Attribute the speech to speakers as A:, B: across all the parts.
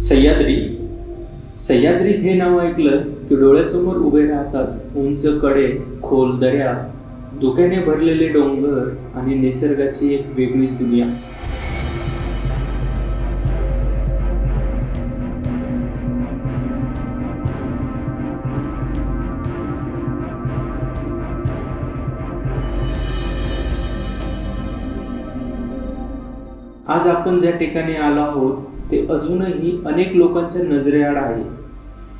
A: सह्याद्री. सह्याद्री हे नाव ऐकलं की डोळ्यासमोर उभे राहतात उंच कडे, खोल दऱ्या, धुक्याने भरलेले डोंगर आणि निसर्गाची एक वेगळीच दुनिया. आज आपण ज्या ठिकाणी आलो आहोत ते अजूनही अनेक लोकांच्या नजरेआड आहे.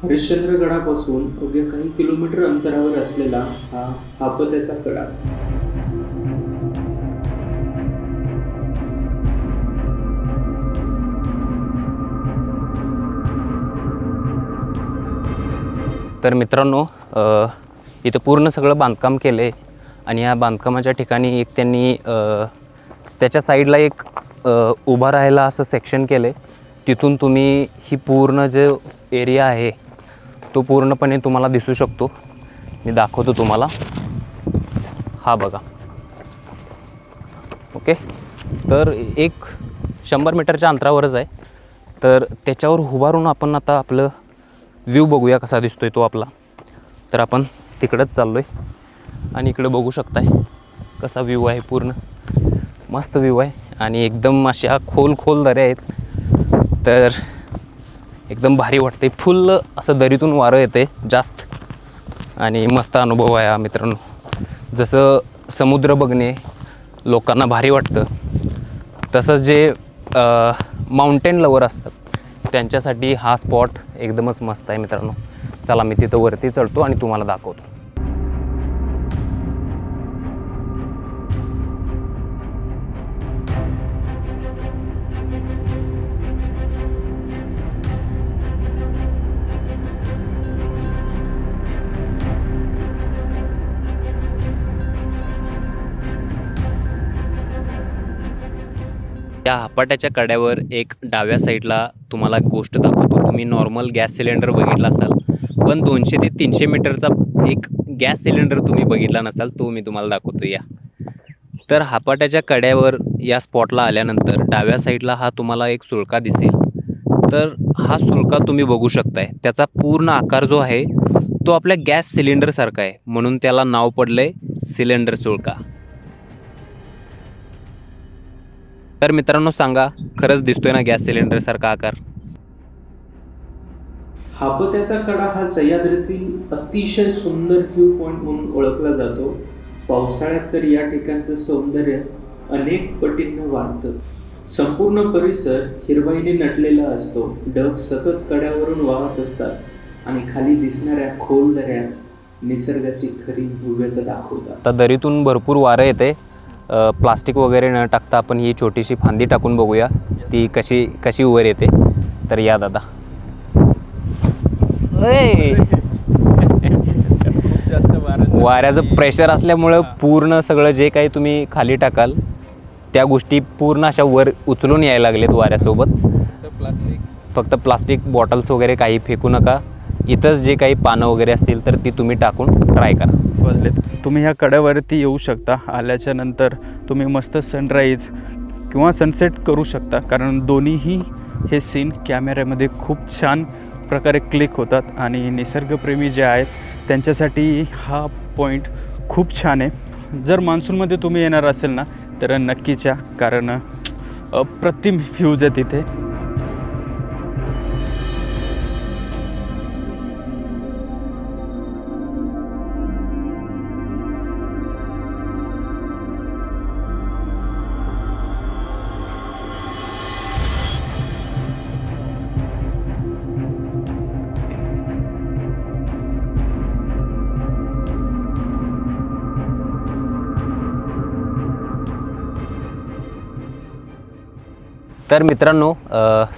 A: हरिश्चंद्रगडापासून अवघ्या काही किलोमीटर अंतरावर असलेला हा हापत्याचा कडा.
B: तर मित्रांनो, इथं पूर्ण सगळं बांधकाम केलं आहे आणि या बांधकामाच्या ठिकाणी एक त्यांनी त्याच्या साईडला एक उभा राहायला असं सेक्शन केलं आहे. तिथून तुम्ही ही पूर्ण जो एरिया आहे तो पूर्णपणे तुम्हाला दिसू शकतो. मी दाखवतो तुम्हाला. हा बघा. ओके, तर एक 100 मीटरच्या अंतरावरच आहे. तर त्याच्यावर उभारून आपण आता आपलं व्ह्यू बघूया कसा दिसतोय तो आपला. तर आपण तिकडंच चाललो आहे आणि इकडं बघू शकताय कसा व्ह्यू आहे. पूर्ण मस्त व्ह्यू आहे आणि एकदम अशा खोल दऱ्या आहेत. तर एकदम भारी वाटते. फुल असं दरीतून वारं येते जास्त आणि मस्त अनुभव आहे हा मित्रांनो. जसं समुद्र बघणे लोकांना भारी वाटतं, तसंच जे माउंटेन लवर असतात त्यांच्यासाठी हा स्पॉट एकदमच मस्त आहे मित्रांनो. चला मी तिथं वरती चढतो आणि तुम्हाला दाखवतो. त्या हापाट्याच्या कड्यावर एक डाव्या साईडला तुम्हाला एक गोष्ट दाखवतो. तुम्ही नॉर्मल गॅस सिलेंडर बघितला असाल, पण 200 ते 300 मीटरचा एक गॅस सिलेंडर तुम्ही बघितला नसाल, तो मी तुम्हाला दाखवतो या. तर हापाट्याच्या कड्यावर या स्पॉटला आल्यानंतर डाव्या साईडला हा तुम्हाला एक सुळका दिसेल. तर हा सुळका तुम्ही बघू शकताय. त्याचा पूर्ण आकार जो आहे तो आपल्या गॅस सिलेंडरसारखा आहे, म्हणून त्याला नाव पडलं आहे सिलेंडर सुळका. तर मित्रांनो सांगा, खरंच दिसतोय ना गॅस सिलेंडरसारखा आकार?
A: हापत्याचा कडा हा सह्याद्रीतील अतिशय सुंदर व्ह्यू पॉइंट म्हणून ओळखला जातो. पावसाळ्यात तर या ठिकाणचं सौंदर्य अनेक पटींनी वाढतं. संपूर्ण परिसर हिरवाईने नटलेला असतो. ढग सतत कड्यावरून वाहत असतात आणि खाली दिसणाऱ्या खोल दऱ्या निसर्गाची खरी भव्यता दाखवतात.
B: आता दरीतून भरपूर वारं येते. प्लास्टिक वगैरे न टाकता आपण ही छोटीशी फांदी टाकून बघूया ती कशी वर येते. तर या दादा. वाऱ्याचं प्रेशर असल्यामुळं पूर्ण सगळं जे काही तुम्ही खाली टाकाल त्या गोष्टी पूर्ण अशा वर उचलून यायला लागलेत वाऱ्यासोबत. फक्त प्लास्टिक बॉटल्स वगैरे काही फेकू नका. इथंच जे काही पानं वगैरे असतील तर ती तुम्ही टाकून ट्राय करा.
C: तुम्ही ह्या कड्यावरती येऊ शकता. आल्याच्या नंतर तुम्ही मस्त सनराईज किंवा सनसेट करू शकता, कारण दोन्हीही हे सीन कॅमेऱ्यामध्ये खूप छान प्रकारे क्लिक होतात आणि निसर्गप्रेमी जे आहेत त्यांच्यासाठी हा पॉईंट खूप छान आहे. जर मान्सूनमध्ये तुम्ही येणार असेल ना तर नक्कीच या, कारण अप्रतिम व्ह्यूज आहे तिथे.
B: तर मित्रांनो,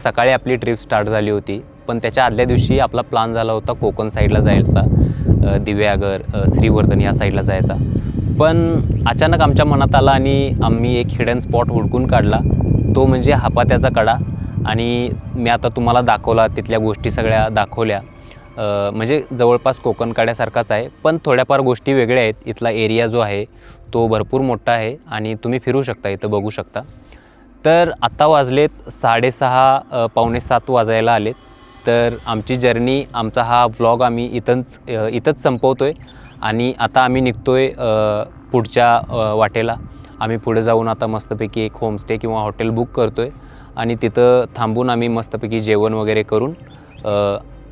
B: सकाळी आपली ट्रिप स्टार्ट झाली होती, पण त्याच्या आदल्या दिवशी आपला प्लॅन झाला होता कोकण साईडला जायचा, दिव्यागर, श्रीवर्धन या साईडला जायचा. पण अचानक आमच्या मनात आला आणि आम्ही एक हिडन स्पॉट हुडकून काढला, तो म्हणजे हापात्याचा कडा. आणि मी आता तुम्हाला दाखवला, तिथल्या गोष्टी सगळ्या दाखवल्या. म्हणजे जवळपास कोकण कड्यासारखाच आहे, पण थोड्याफार गोष्टी वेगळ्या आहेत. इथला एरिया जो आहे तो भरपूर मोठा आहे आणि तुम्ही फिरू शकता, इथं बघू शकता. तर आत्ता वाजलेत 6:30 पावणे 7 वाजायला आलेत. तर आमची जर्नी, आमचा हा व्लॉग आम्ही इथंच संपवतो आहे. आणि आता आम्ही निघतो आहे पुढच्या वाटेला. आम्ही पुढे जाऊन आता मस्तपैकी एक होमस्टे किंवा हॉटेल बुक करतो आहे आणि तिथं थांबून आम्ही मस्तपैकी जेवण वगैरे करून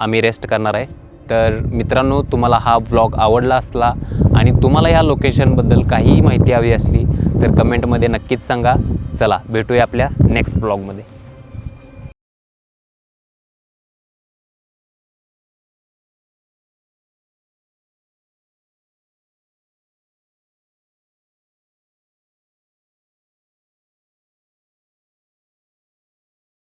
B: आम्ही रेस्ट करणार आहे. तर मित्रांनो, तुम्हाला हा व्लॉग आवडला असला आणि तुम्हाला या लोकेशनबद्दल काहीही माहिती हवी असली तर कमेंटमध्ये नक्कीच सांगा. चला भेटूया आपल्या नेक्स्ट व्लॉगमध्ये.